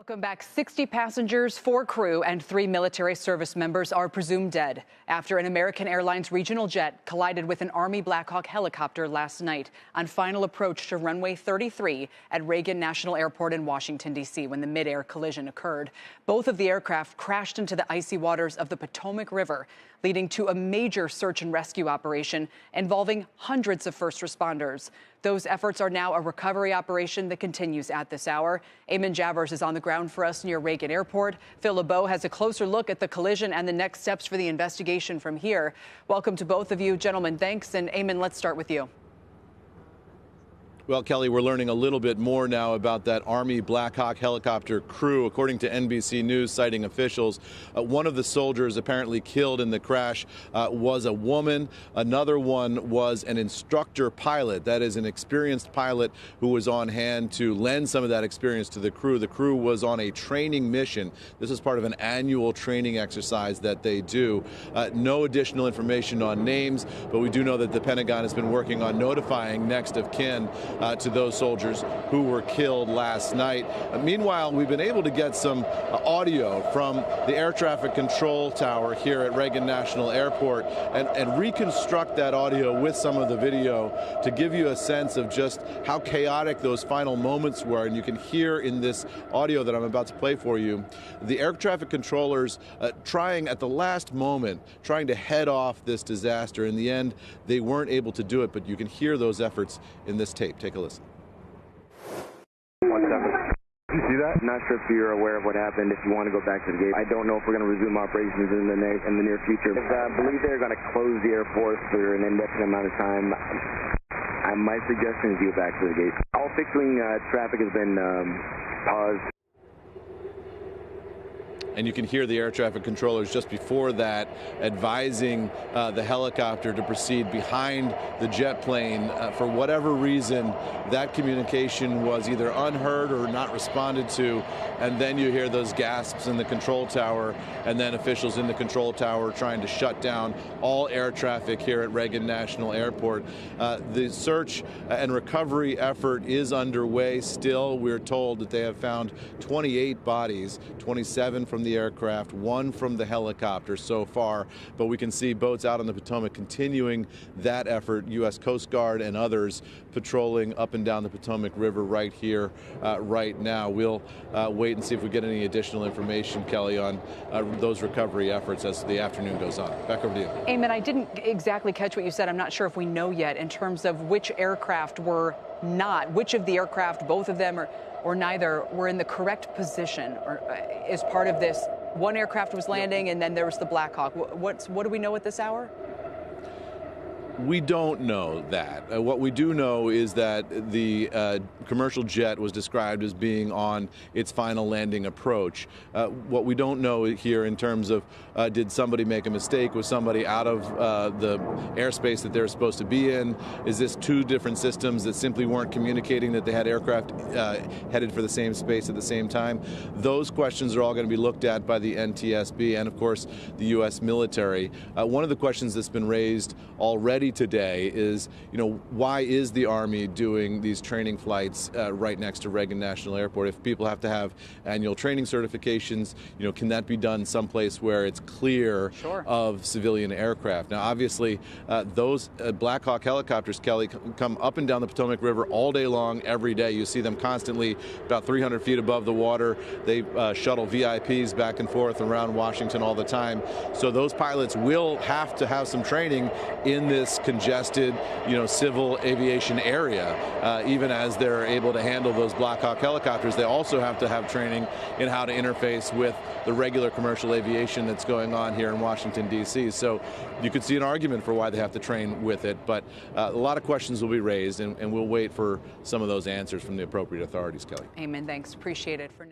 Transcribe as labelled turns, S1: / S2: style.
S1: Welcome back. 60 passengers, 4 crew, and 3 military service members are presumed dead after an American Airlines regional jet collided with an Army Black Hawk helicopter last night on final approach to runway 33 at Reagan National Airport in Washington, D.C. when the mid-air collision occurred. Both of the aircraft crashed into the icy waters of the Potomac River, leading to a major search and rescue operation involving hundreds of first responders. Those efforts are now a recovery operation that continues at this hour. Eamon Javers is on the ground for us near Reagan Airport. Phil LeBeau has a closer look at the collision and the next steps for the investigation from here. Welcome to both of you, gentlemen. Thanks. And Eamon, let's start with you.
S2: Well, Kelly, we're learning a little bit more now about that Army Black Hawk helicopter crew. According to NBC News, citing officials, one of the soldiers apparently killed in the crash was a woman. Another one was an instructor pilot, that is an experienced pilot who was on hand to lend some of that experience to the crew. The crew was on a training mission. This is part of an annual training exercise that they do. No additional information on names, but we do know that the Pentagon has been working on notifying next of kin to those soldiers who were killed last night. Meanwhile, we've been able to get some audio from the air traffic control tower here at Reagan National Airport and reconstruct that audio with some of the video to give you a sense of just how chaotic those final moments were. And you can hear in this audio that I'm about to play for you, the air traffic controllers trying at the last moment, trying to head off this disaster. In the end, they weren't able to do it, but you can hear those efforts in this tape. Take a listen.
S3: Did you see that? I'm not sure if you're aware of what happened. If you want to go back to the gate, I don't know if we're going to resume operations in the near future. I believe they're going to close the airport for an indefinite amount of time. My suggestion is you go back to the gate. All fixing traffic has been paused.
S2: And you can hear the air traffic controllers just before that advising the helicopter to proceed behind the jet plane. For whatever reason, that communication was either unheard or not responded to. And then you hear those gasps in the control tower, and then officials in the control tower trying to shut down all air traffic here at Reagan National Airport. The search and recovery effort is underway still. We're told that they have found 28 bodies, 27 from the aircraft, 1 from the helicopter so far, but we can see boats out on the Potomac continuing that effort. U.S. Coast Guard and others patrolling up and down the Potomac River right here, right now. We'll wait and see if we get any additional information, Kelly, on those recovery efforts as the afternoon goes on. Back over to you.
S1: Eamon, I didn't exactly catch what you said. I'm not sure if we know yet in terms of which aircraft were not, which of the aircraft, both of them or neither, were in the correct position or as part of this. One aircraft was landing, and then there was the Black Hawk. What do we know at this hour?
S2: We don't know that. What we do know is that the commercial jet was described as being on its final landing approach. What we don't know here in terms of did somebody make a mistake? Was somebody out of the airspace that they're supposed to be in? Is this 2 different systems that simply weren't communicating that they had aircraft headed for the same space at the same time? Those questions are all going to be looked at by the NTSB and, of course, the U.S. military. One of the questions that's been raised already today is, why is the Army doing these training flights right next to Reagan National Airport? If people have to have annual training certifications, can that be done someplace where it's clear of civilian aircraft? Now, obviously, those Black Hawk helicopters, Kelly, come up and down the Potomac River all day long, every day. You see them constantly about 300 feet above the water. They shuttle VIPs back and forth around Washington all the time. So those pilots will have to have some training in this congested, civil aviation area. Even as they're able to handle those Black Hawk helicopters, they also have to have training in how to interface with the regular commercial aviation that's going on here in Washington, D.C. So you could see an argument for why they have to train with it, but a lot of questions will be raised, and we'll wait for some of those answers from the appropriate authorities, Kelly.
S1: Eamon, thanks. Appreciate it for now.